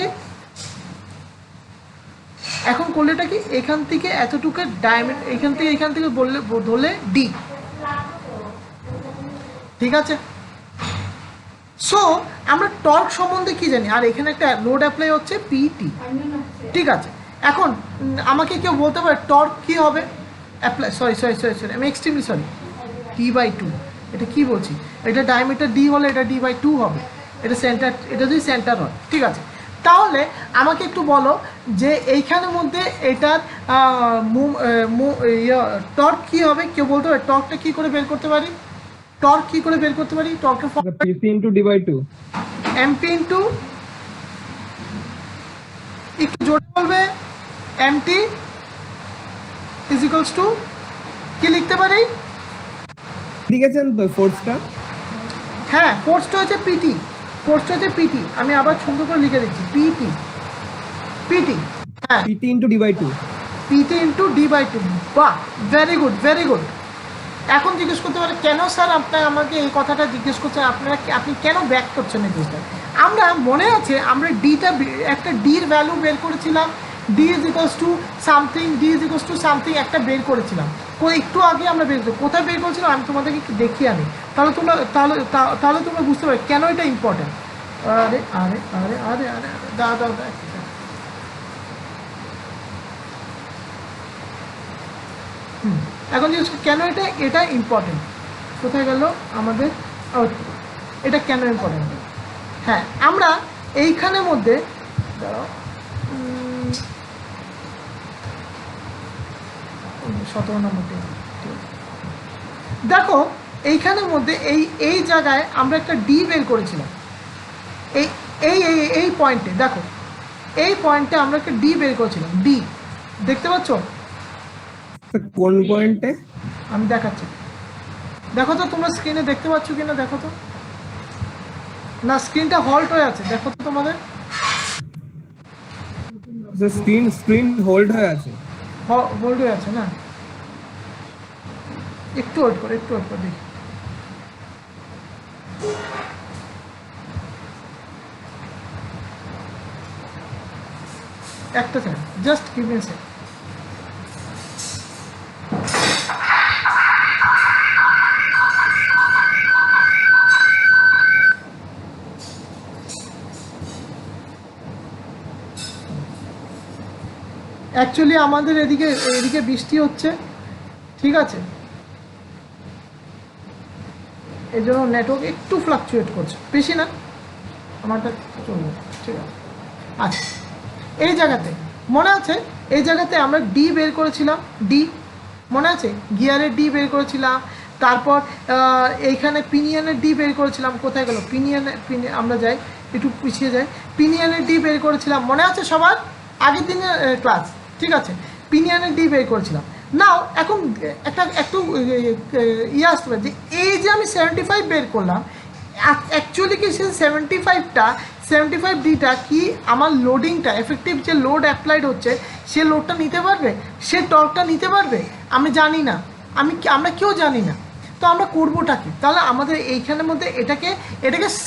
কি, এখান থেকে এতটুকু ডায়ামিটার, এখান থেকে ধরলে ডি, ঠিক আছে। সো আমরা টর্ক সম্বন্ধে কি জানি, আর এখানে একটা লোড অ্যাপ্লাই হচ্ছে পিটি, ঠিক আছে। এখন আমাকে কেউ বলতে পারে টর্ক কি হবে অ্যাপ্লাই, সরি আমি এক্সট্রিমলি সরি, D/2, এটা কি বলছি, এটা ডায়ামিটার ডি হলে এটা D/2 হবে, এটা যদি সেন্টার হয়, ঠিক আছে। তাহলে আমাকে একটু বলো যে এইখানের মধ্যে এটার টর্ক কী হবে, কেউ বলতে পারে টর্কটা কী করে বের করতে পারি, টর্কের পিসি ইন্টু ডি/2, এমপি ইন্টু, একটু জোরে বলবে, এমটি ইজ ইকুয়ালস টু কি লিখতে পারি? লিখেছেন তো ফোর্সটা? হ্যাঁ, ফোর্সটা হচ্ছে পিটি, আমি আবার সুন্দর করে লিখে দিচ্ছি, পিটি, হ্যাঁ, পিটি ইন্টু ডি/2, পিটি ইন্টু D/2। বাহ, ভেরি গুড। এখন জিজ্ঞেস করতে পারে কেন স্যার আমাকে এই কথাটা জিজ্ঞেস করছেন, আপনি কেন ব্যাক করছেন এই জিনিসটা? আমরা মনে আছে আমরা একটা ডির ভ্যালু বের করেছিলাম, D is equals to something একটা বের করেছিলাম, একটু আগে আমরা কোথায় বের করেছিলাম, আমি তোমাদেরকে একটু দেখিয়ে আনি, তাহলে তোমরা বুঝতে পারবে কেন এটা ইম্পর্টেন্ট। আরে দাদা এখন জিজ্ঞেস কেন এটা ইম্পর্টেন্ট, কোথায় গেল আমাদের, এটা কেন ইম্পর্টেন্ট? হ্যাঁ, আমরা এইখানের মধ্যে দাঁড়াও, 17 নম্বর দেখো, এইখানের মধ্যে এই জায়গায় আমরা একটা ডি বের করেছিলাম। এই এই এই পয়েন্টে দেখো, এই পয়েন্টে আমরা একটা ডি বের করেছিলাম। ডি দেখতে পাচ্ছ? কোন পয়েন্টে? আমি দেখাচ্ছি, দেখো তো তোমরা স্ক্রিনে দেখতে পাচ্ছ কিনা দেখো তো। না, স্ক্রিনটা হল্ট হয়ে আছে, দেখো তো তোমাদের। স্ক্রিন হোল্ড হয়ে আছে। হোল্ড হয়ে আছে না? একটু ওয়েট করো, একটু ওয়েট করো, দেখি। একটা second, just give me a second. Actually আমাদের এদিকে বৃষ্টি হচ্ছে, ঠিক আছে, এই জন্য নেটওয়ার্ক একটু ফ্লাকচুয়েট করছে, বেশি না, আমারটা চলবে, ঠিক আছে। আচ্ছা, এই জায়গাতে মনে আছে, এই জায়গাতে আমরা ডি বের করেছিলাম, ডি মনে আছে, গিয়ারের ডি বের করেছিলাম। তারপর এইখানে পিনিয়নের ডি বের করেছিলাম। কোথায় গেল পিনিয়ন? আমরা যাই একটু পিছিয়ে যাই, পিনিয়নের ডি বের করেছিলাম, মনে আছে সবার? আগের দিনের ক্লাস, ঠিক আছে, পিনিয়নের ডি বের করেছিলাম। নাও এখন একটু ইয়ে আসতে পারে যে এই যে আমি 75 বের করলাম, অ্যাকচুয়ালি কি সে 75 ডিটা কি আমার লোডিংটা, এফেক্টিভ যে লোড অ্যাপ্লাইড হচ্ছে সে লোডটা নিতে পারবে, সে টর্কটা নিতে পারবে? আমি জানি না, আমরা কেউ জানি না। তো আমরা করবোটা কি? তাহলে আমাদের এইখানের মধ্যে এটাকে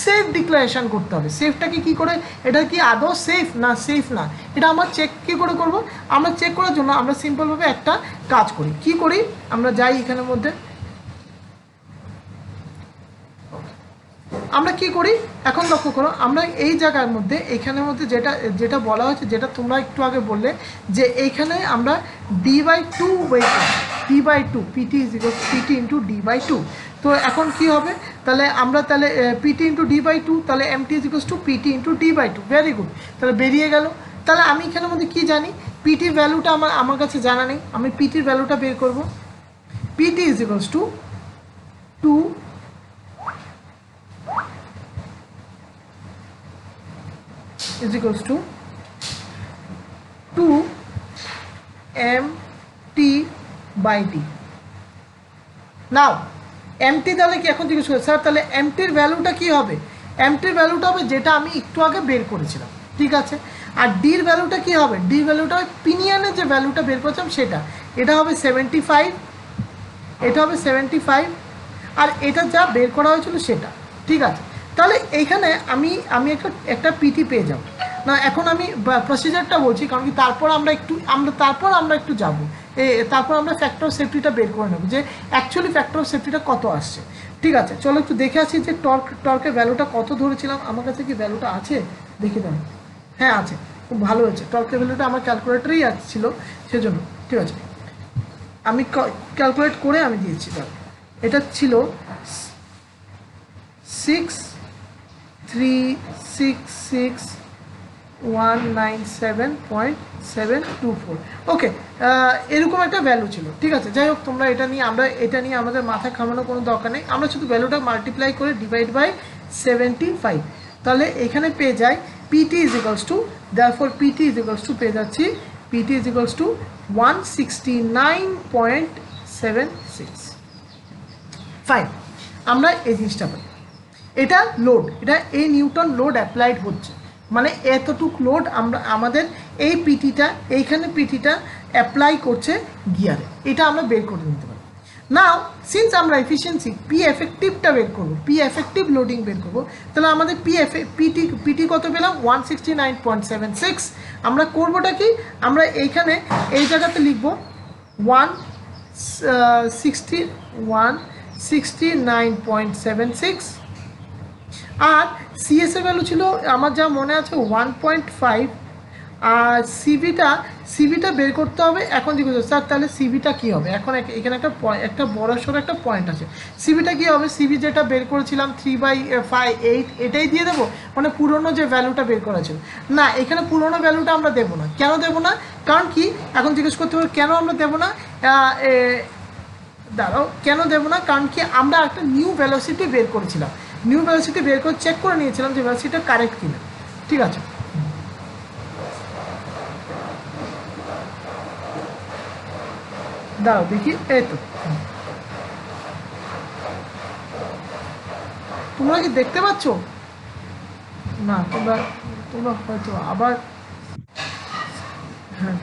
সেফ ডিক্লারেশন করতে হবে। সেফটাকে কি করে, এটা কি আদৌ সেফ না সেফ না, এটা আমরা চেক কী করে করব? আমরা চেক করার জন্য আমরা সিম্পলভাবে একটা কাজ করি। কি করি? আমরা যাই এখানের মধ্যে, আমরা কি করি এখন লক্ষ্য করো, আমরা এই জায়গার মধ্যে এইখানের মধ্যে যেটা বলা হয়েছে, যেটা তোমরা একটু আগে বললে যে এইখানে আমরা d/2 wait, d/2 pt into d/2। তো এখন কি হবে তাহলে, আমরা তাহলে pt ইন্টু d/2, তাহলে mt pt into d/2। Very good, তাহলে বেরিয়ে গেল। তাহলে আমি এখানের মধ্যে কি জানি? pt ভ্যালুটা আমার কাছে জানা নেই, আমি pt ভ্যালুটা বের করব। pt 2 is equals to 2 mt by d। Now mt তাহলে কি এখন জিজ্ঞেস করছে স্যার তাহলে mt-র ভ্যালুটা কি হবে? mt-র ভ্যালুটা হবে যেটা আমি একটু আগে বের করেছিলাম, ঠিক আছে। আর d-র ভ্যালুটা কি হবে? d-র ভ্যালুটা হবে পিনিয়নের যে ভ্যালুটা বের করেছিলাম সেটা, এটা হবে 75, এটা হবে 75, আর এটা যা বের করা হয়েছিল সেটা, ঠিক আছে। তাহলে এইখানে আমি একটা পিটি পেয়ে যাব না। এখন আমি প্রসিজারটা বলছি, কারণ কি তারপর আমরা একটু যাব, তারপর আমরা ফ্যাক্টর অফ সেফটিটা বের করে নেব যে অ্যাকচুয়ালি ফ্যাক্টর অফ সেফটিটা কত আসছে, ঠিক আছে। চলো একটু দেখে আসি যে টর্কের ভ্যালুটা কত ধরেছিলাম। আমার কাছে কি ভ্যালুটা আছে দেখি দাও। হ্যাঁ আছে, খুব ভালো হয়েছে। টর্কের ভ্যালুটা আমার ক্যালকুলেটারেই ছিল, সেজন্য ঠিক আছে, আমি ক্যালকুলেট করে আমি দিয়েছি। এটা ছিল 6366,197.724। ওকে, এরকম একটা ভ্যালু ছিল, ঠিক আছে। যাই হোক, তোমরা এটা নিয়ে আমাদের মাথায় খামানোর কোনো দরকার নেই। আমরা শুধু ভ্যালুটা মাল্টিপ্লাই করে ডিভাইড বাই 75, তাহলে এখানে পেয়ে যাই pt is equals two, therefore pt is equals two পেয়ে যাচ্ছি pt is equals two 169.76। Fine, আমরা এই জিনিসটা পাই। এটা লোড, এটা এই নিউটন লোড অ্যাপ্লাইড হচ্ছে, মানে এতটুক লোড আমাদের এই এইখানে পিটিটা অ্যাপ্লাই করছে গিয়ারে, এটা আমরা বের করে নিতে পারি। নাও সিন্স আমরা এফিসিয়েন্সি পি এফেক্টিভটা বের করবো, পি এফেক্টিভ লোডিং বের করবো, তাহলে আমাদের পিটি কত পেলাম? 169.76। আমরা করবোটা কি? আমরা এইখানে এই জায়গাতে লিখবো 169.76, আর সিএস এর ভ্যালু ছিল আমার যা মনে আছে 1.5, আর সিভিটা সিবিটা বের করতে হবে। এখন জিজ্ঞেস স্যার তাহলে সিবিটা কী হবে, এখন এখানে একটা বড় সড়ো একটা পয়েন্ট আছে, সিবিটা কী হবে, সিবি যেটা বের করেছিলাম 3/8 এটাই দিয়ে দেবো, মানে পুরনো যে ভ্যালুটা বের করেছিল না, এখানে পুরনো ভ্যালুটা আমরা দেবো না। কেন দেবো না, কারণ কি এখন জিজ্ঞেস করতে হবে কেন আমরা দেবো না, দাঁড়াও কেন দেবো না, কারণ কি আমরা একটা নিউ ভ্যালোসিটি বের করেছিলাম, নিউ ভ্যালোসিটি বের করে চেক করে নিয়েছিলাম যে ভ্যালোসিটিটা কারেক্ট কিনা। ঠিক আছে, দাঁড়াও দেখি, এই তো তোমরা কি দেখতে পাচ্ছ না, তোমরা হয়তো আবার হ্যাঁ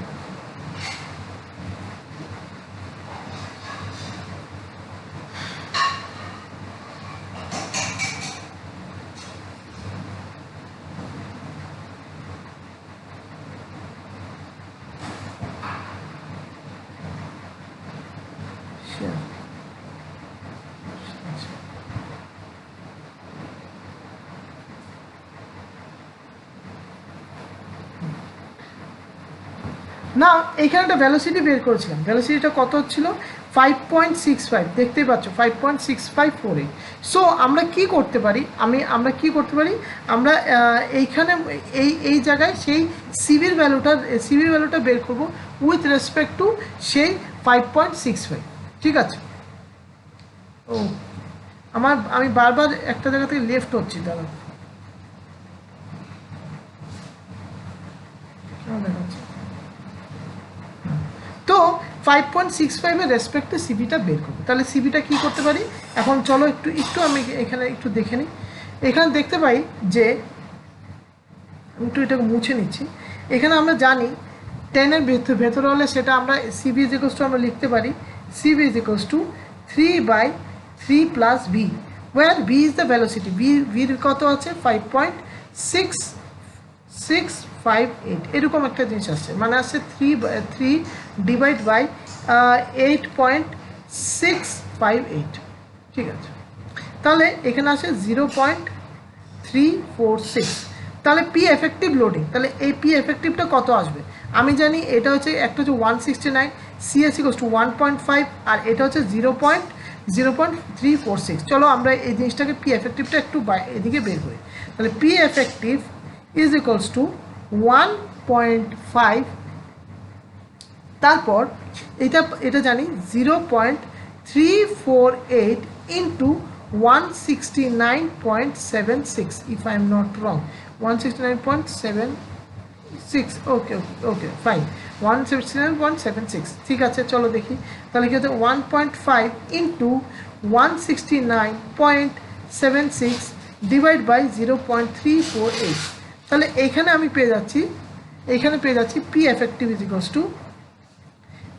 না, এখানে একটা ভ্যালোসিটি বের করেছিলাম, ভ্যালোসিটিটা কত হচ্ছিল 5.65, দেখতেই পাচ্ছ 5.6548। সো আমরা কি করতে পারি, আমরা কি করতে পারি, আমরা এইখানে এই জায়গায় সেই সিবির ভ্যালুটা বের করব উইথ রেসপেক্ট টু সেই 5.65। ঠিক আছে, ও আমি বারবার একটা জায়গা থেকে লেফট হচ্ছি, দাঁড়া দেখাচ্ছি। তো 5.65 এর রেসপেক্টে সিবিটা বের করবো, তাহলে সিবিটা কী করতে পারি, এখন চলো একটু আমি এখানে একটু দেখে নিই। এখানে দেখতে পাই যে আমি একটু এটাকে মুছে নিচ্ছি, এখানে আমরা জানি 10-এর ভেতরে হলে সেটা আমরা সিবি ইজ ইকুয়ালস টু আমরা লিখতে পারি CB is equals to 3/3 plus V, where V is the velocity, ভির কত আছে 5.658, এরকম একটা জিনিস আসছে, মানে আসছে 3 ডিভাইড বাই 8.658। ঠিক আছে, তাহলে এখানে আসে 0.346, তাহলে পি এফেক্টিভ লোডিং, তাহলে এই পি এফেক্টিভটা কত আসবে, আমি জানি এটা হচ্ছে একটা হচ্ছে 169, সিএস ইকুয়ালস টু 1.5, আর এটা হচ্ছে 0.346। চলো আমরা এই জিনিসটাকে পি এফেক্টিভটা একটু এদিকে বের করি, তাহলে P effective is equals two 1.5, তারপর এটা জানি 0.348 into 169.76, if I am not wrong 169.76, okay fine 169.76। ঠিক আছে, চলো দেখি তাহলে কি হচ্ছে 1.5 ইন্টু 169.76 ডিভাইড বাই 0.348, তাহলে এইখানে আমি পেয়ে যাচ্ছি P effective is equals two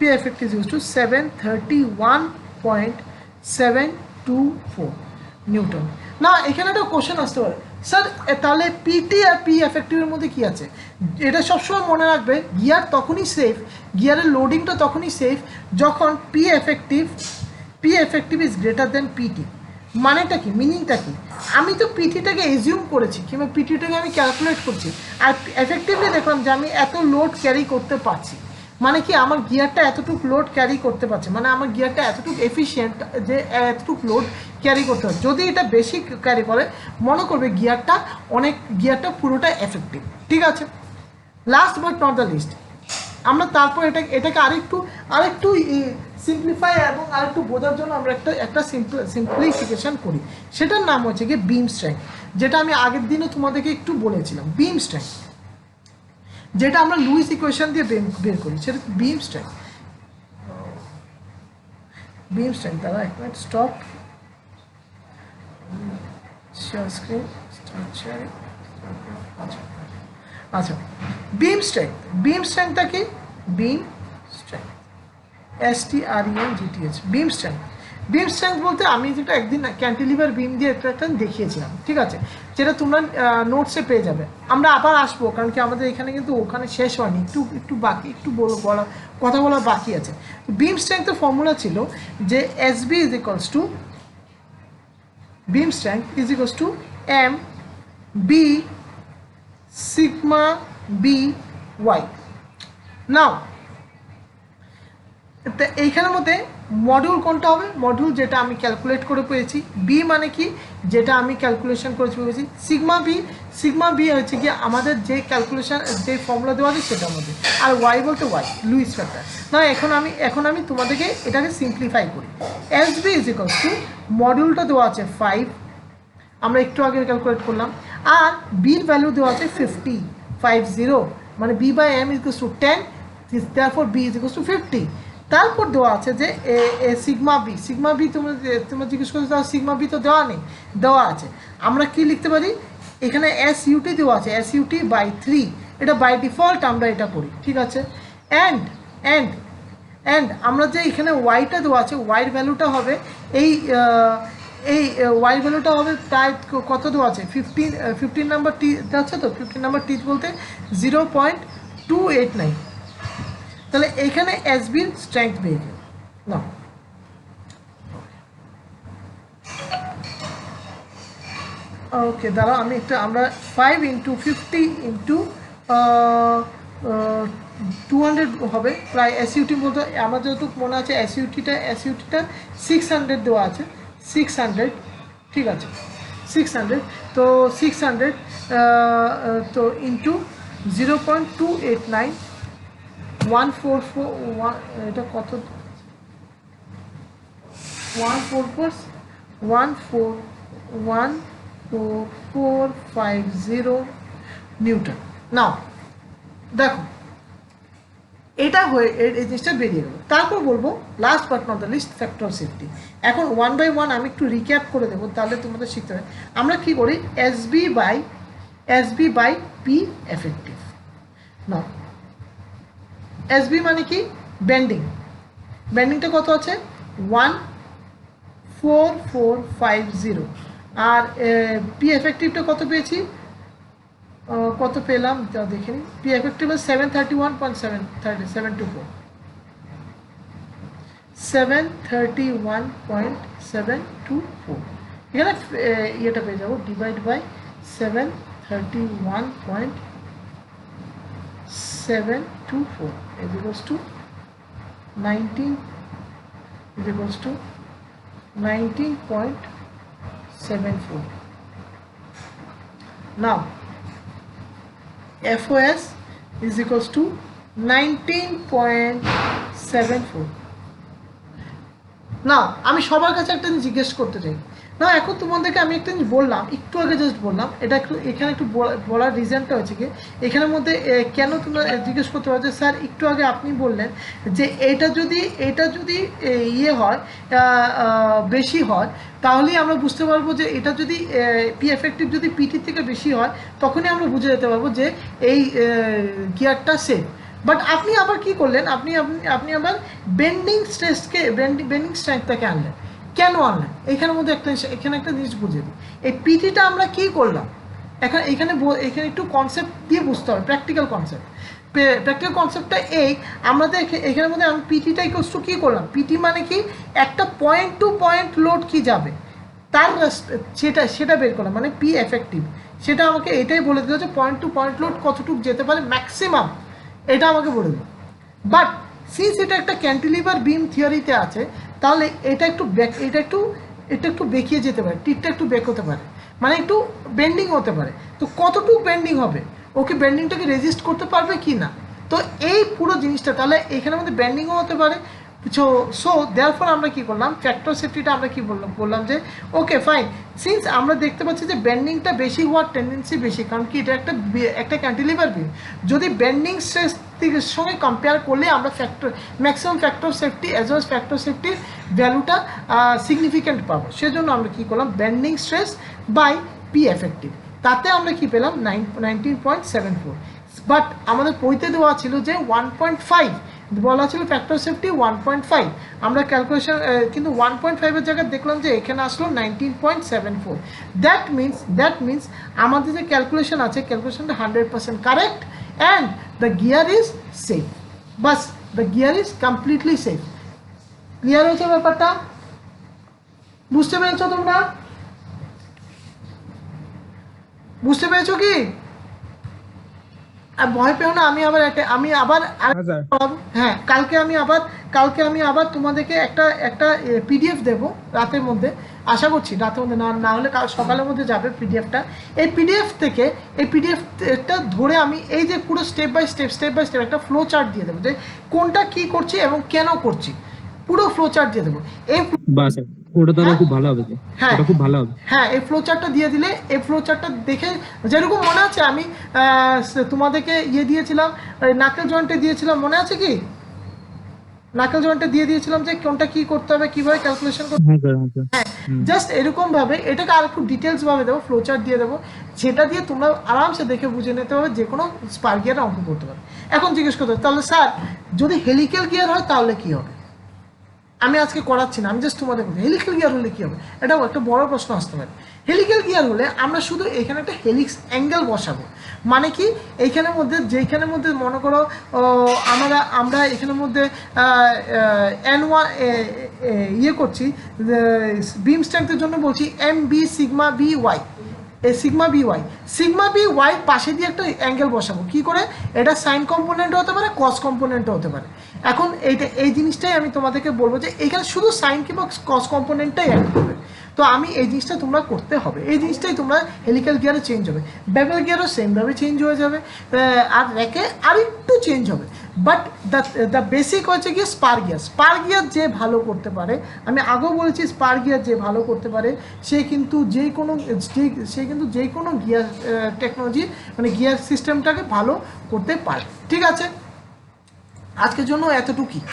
731.724 Newton. না, এখানে একটা কোশ্চেন আসতে পারে, স্যার তাহলে পিটি আর পি এফেক্টিভের মধ্যে কি আছে, এটা সবসময় মনে রাখবে, গিয়ার তখনই সেফ, গিয়ারের লোডিংটা তখনই সেফ যখন P effective is greater than PT. মানেটা কি, মিনিংটা কি, আমি তো পিটিটাকে এজিউম করেছি কিংবা পিটিটাকে আমি ক্যালকুলেট করছি, আর এফেক্টিভলি দেখলাম যে আমি এত লোড ক্যারি করতে পারছি, মানে কি আমার গিয়ারটা এতটুকু লোড ক্যারি করতে পারছে, মানে আমার গিয়ারটা এতটুকু এফিশিয়েন্ট যে এতটুকু লোড ক্যারি করতে পারে। যদি এটা বেশি ক্যারি করে মনে করবে গিয়ারটা পুরোটা এফেক্টিভ। ঠিক আছে, last but not the least, আমরা তারপর এটাকে আরেকটু সিম্পলিফাই এবং আরেকটু বোঝার জন্য আমরা একটা সিম্পলিফিকেশন করি, সেটার নাম হচ্ছে গিয়ে বিম স্ট্রেংথ, যেটা আমি আগের দিনে তোমাদেরকে একটু বলেছিলাম। বিম স্ট্রেংথ যেটা আমরা লুইস ইকুয়েশন দিয়ে বের করি, সেটা বিম স্ট্রেংথ। দ্বারা এক minute stop share screen, start sharing. আচ্ছা, বিম স্ট্রেংথটা কি, বিম স্ট্রেংথ STRENGTH, বিম স্ট্রেংথ বলতে আমি যেটা একদিন ক্যান্টিলিভার বিম দিয়ে একটা দেখিয়েছিলাম, ঠিক আছে, যেটা তোমরা নোটসে পেয়ে যাবে। আমরা আবার আসবো, কারণ কি আমাদের এখানে কিন্তু ওখানে শেষ হয়নি, একটু বাকি, কথা বলা বাকি আছে। বিম স্ট্রেংথের ফর্মুলা ছিল যে SB is equals two beam strength is equals two MB sigma BY। নাও তো এইখানের মধ্যে মডিউল কোনটা হবে? মডিউল যেটা আমি ক্যালকুলেট করে পেয়েছি। বি মানে কি? যেটা আমি ক্যালকুলেশন করে পেয়েছি। সিগমা বি হচ্ছে কি আমাদের যে ক্যালকুলেশন যে ফর্মুলা দেওয়া আছে সেটার মধ্যে। আর ওয়াই বলতে ওয়াই লুইস ফ্যাক্টর। না এখন আমি তোমাদেরকে এটাকে সিম্পলিফাই করি। S B is equals to মডিউলটা দেওয়া আছে 5, আমরা একটু আগে ক্যালকুলেট করলাম, আর বির ভ্যালু দেওয়া আছে 50, মানে B by M is to 10, therefore B is equals to 50। তারপর দেওয়া আছে যে সিগমা বি তোমরা জিজ্ঞেস করছো তাহলে সিগমা বি তো দেওয়া নেই, দেওয়া আছে। আমরা কি লিখতে পারি? এখানে এস ইউটি দেওয়া আছে, এস ইউটি বাই 3, এটা বাই ডিফল্ট আমরা এটা করি, ঠিক আছে। অ্যান্ড আমরা যে এখানে ওয়াইটা দেওয়া আছে, ওয়াইয়ের ভ্যালুটা হবে এই ওয়াই ভ্যালুটা হবে প্রায় কত দেওয়া আছে? 15 নাম্বার টি আছে তো, 15 নাম্বার টি বলতে 0.289। তাহলে এইখানে এসবির স্ট্রেংথ পেয়ে গেল না। ওকে দাঁড়াও আমরা 5 ইন্টু 50 ইন্টু 200 হবে প্রায়। এসইউটি বলতে আমার যতটুকু মনে আছে এসইউটিটা 600 দেওয়া আছে, 600, ঠিক আছে 600। তো 600 তো ইন্টু 0.289, 144, এটা কত? 14450 নিউটন। নাও দেখো এটা হয়ে এই জিনিসটা বেরিয়ে গেল। তারপর বলবো last but not the least, factor of safety. এখন 1 বাই 1 আমি একটু রিক্যাপ করে দেবো, তাহলে তোমাদের শিখতে হবে। আমরা কি করি? SB by P effective. না, এসবি মানে কি? বেন্ডিংটা কত আছে? 14450। আর পি এফেক্টিভটা কত পেয়েছি? কত পেলাম তা দেখে নিই। P effective 731.724, 731.724। এখানে ইয়েটা পেয়ে যাবো, divide by 731.724 is equals to 19 is equals to 19.74. Now FOS is equals to 19.74. না আমি সবার কাছে একটা জিনিস জিজ্ঞেস করতে চাই। না এখন তোমাদেরকে আমি একটা জিনিস বললাম, একটু আগে জাস্ট বললাম, এটা এখানে একটু বলার রিজনটা হচ্ছে কি, এখানের মধ্যে কেন তোমরা জিজ্ঞেস করতে পারো যে স্যার একটু আগে আপনি বললেন যে এটা যদি ইয়ে হয় বেশি হয় তাহলেই আমরা বুঝতে পারবো যে এটা যদি পি এফেক্টিভ যদি পিটি থেকে বেশি হয় তখনই আমরা বুঝে যেতে পারবো যে এই গিয়ারটা সেফ। বাট আপনি আবার কি করলেন? আপনি আবার বেন্ডিং স্ট্রেংথটাকে আনলেন। কেন আনলেন? এখানের মধ্যে এখানে একটা জিনিস বুঝে দিই। এই পিটিটা আমরা কি করলাম? এখানে একটু কনসেপ্ট দিয়ে বুঝতে হবে, প্র্যাকটিক্যাল কনসেপ্টটা এই আমাদের এখানের মধ্যে আমি পিটিটা ইকুয়ালস টু কী করলাম? পিটি মানে কি? একটা পয়েন্ট টু পয়েন্ট লোড কি যাবে তার সেটা বের করলাম, মানে পি এফেক্টিভ। সেটা আমাকে এটাই বলে দিল যে পয়েন্ট টু পয়েন্ট লোড কতটুকু যেতে পারে ম্যাক্সিমাম, এটা আমাকে বলে দিল। বাট সিন্স এটা একটা ক্যান্টিলিভার বিম থিওরিতে আছে, তাহলে এটা একটু বেঁকিয়ে যেতে পারে, টিটটা একটু বেক হতে পারে, মানে একটু বেন্ডিং হতে পারে। তো কতটুকু বেন্ডিং হবে? ওকে বেন্ডিংটাকে রেজিস্ট করতে পারবে কি না? তো এই পুরো জিনিসটা তাহলে এখানের মধ্যে বেন্ডিংও হতে পারে। সো দেয়ারফর আমরা কি করলাম? ফ্যাক্টর সেফটিটা আমরা কি বললাম যে ওকে ফাইন, সিন্স আমরা দেখতে পাচ্ছি যে বেন্ডিংটা বেশি হওয়ার টেন্ডেন্সি বেশি, কারণ কি এটা একটা ক্যান্টিলিভার বিম। যদি বেন্ডিং স্ট্রেস সঙ্গে কম্পেয়ার করলে আমরা maximum factor safety as well factor সেফটির ভ্যালুটা সিগনিফিক্যান্ট পাবো। সেজন্য আমরা কি করলাম? Bending stress by P effective, তাতে আমরা কি পেলাম? 19.74। বাট আমাদের বইতে দেওয়া ছিল যে 1.5 বলা ছিল ফ্যাক্টর সেফটি 1.5। আমরা ক্যালকুলেশন কিন্তু 1.5-এর জায়গায় দেখলাম যে এখানে আসলো 19.74। দ্যাট মিনস আমাদের যে ক্যালকুলেশন আছে, ক্যালকুলেশনটা 100% correct and the gear is safe. Bus, the gear is completely safe. Clear হয়েছে ব্যাপারটা? বুঝতে পেরেছো তোমরা? বুঝতে পেরেছো কি? আর ভয় পেও না, আমি আবার হ্যাঁ স্যার। হ্যাঁ, কালকে আমি আবার তোমাদেরকে একটা পিডিএফ দেবো রাতের মধ্যে, আশা করছি রাতের মধ্যে, না হলে কাল সকালের মধ্যে যাবে পিডিএফটা। এই পিডিএফটা ধরে আমি এই যে পুরো স্টেপ বাই স্টেপ একটা ফ্লো চার্ট দিয়ে দেবো, যে কোনটা কি করছি এবং কেন করছি, পুরো ফ্লো চার্ট দিয়ে দেবো। এই বাহ স্যার, ওটা তাহলে খুব ভালো হবে। হ্যাঁ ওটা খুব ভালো হবে। হ্যাঁ, এই ফ্লো চার্টটা দিয়ে দিলে, এই ফ্লো চার্টটা দেখে যেরকম মনে আছে আমি তোমাদেরকে দিয়েছিলাম, নাকেল জয়েন্টে দিয়েছিলাম, মনে আছে কি? নাকেল জয়েন্টে দিয়ে দিয়েছিলাম যে কোনটা কি করতে হবে, কিভাবে ক্যালকুলেশন করতে হ্যাঁ স্যার, হ্যাঁ স্যার। হ্যাঁ, জাস্ট এরকম ভাবে এটাকে আর একটু ডিটেলস ভাবে দেবো, ফ্লো চার্ট দিয়ে দেবো, যেটা দিয়ে তোমরা আরামসে দেখে বুঝে নিতে হবে, যে কোনো স্পার গিয়ার অঙ্ক করতে পারবে। এখন জিজ্ঞেস করতে হবে, তাহলে স্যার যদি হেলিক্যাল গিয়ার হয় তাহলে কি হবে? আমি আজকে করাচ্ছি না, আমি জাস্ট তোমাদের বলছি হেলিক্যাল গিয়ার হলে কি হবে, এটাও একটা বড় প্রশ্ন আসতে পারে। হেলিক্যাল গিয়ার হলে আমরা শুধু এখানে একটা হেলিক্স অ্যাঙ্গেল বসাবো, মানে কি এইখানের মধ্যে যেখানের মধ্যে মনে করো আমরা এখানের মধ্যে N1 করছি, বিম স্ট্রেংথের জন্য বলছি MB সিগমা BY, এই সিগমা বি ওয়াই পাশে দিয়ে একটা অ্যাঙ্গেল বসাবো, কি করে? এটা সাইন কম্পোনেন্টও হতে পারে, কস কম্পোনেন্টও হতে পারে। এখন এই জিনিসটাই আমি তোমাদেরকে বলবো যে এখানে শুধু সাইন কিংবা কস কম্পোনেন্টটাই অ্যাড করবে। তো আমি এই জিনিসটা তোমরা করতে হবে, এই জিনিসটাই তোমরা হেলিক্যাল গিয়ারে চেঞ্জ হবে, বেবেল গিয়ারও সেমভাবে চেঞ্জ হয়ে যাবে, আর র্যাকে আর একটু চেঞ্জ হবে। বাট দ্য বেসিক হচ্ছে গিয়ে স্পার গিয়ার যে ভালো করতে পারে, আমি আগেও বলেছি স্পার গিয়ার যে ভালো করতে পারে সে কিন্তু যে কোনো গিয়ার টেকনোলজি মানে গিয়ার সিস্টেমটাকে ভালো করতে পারে। ঠিক আছে, আজকের জন্য এতটুকুই।